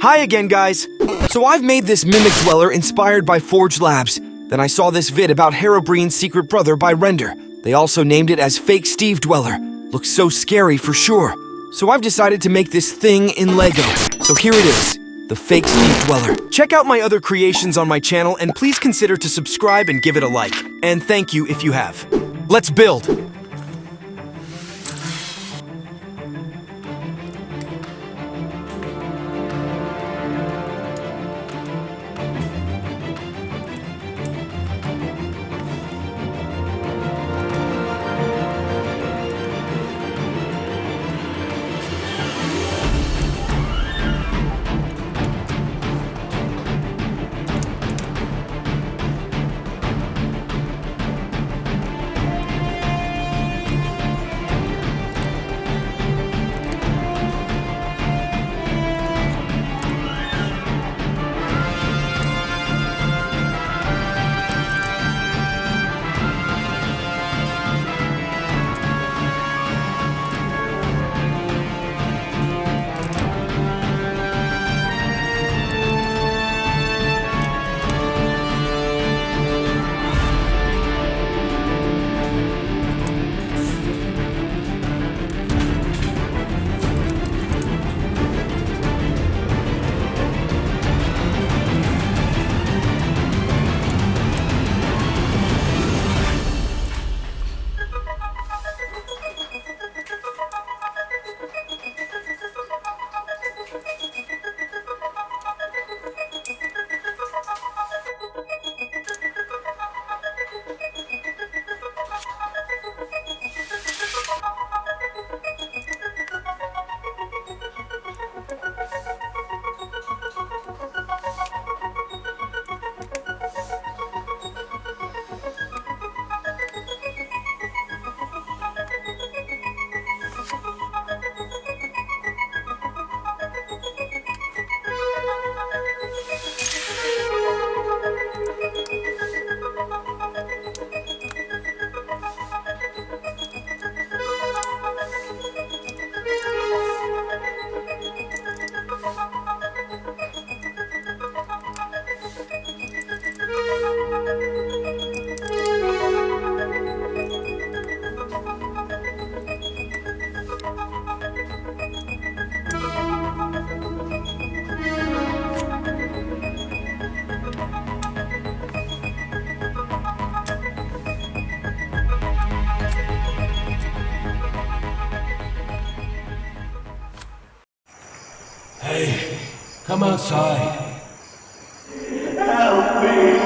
Hi again, guys. So I've made this mimic dweller inspired by Forge Labs. Then I saw this vid about Herobrine's secret brother by Render. They also named it as Fake Steve Dweller. Looks so scary for sure. So I've decided to make this thing in Lego. So here it is, the Fake Steve Dweller. Check out my other creations on my channel and please consider to subscribe and give it a like. And thank you if you have. Let's build. Hey, come outside. Help me!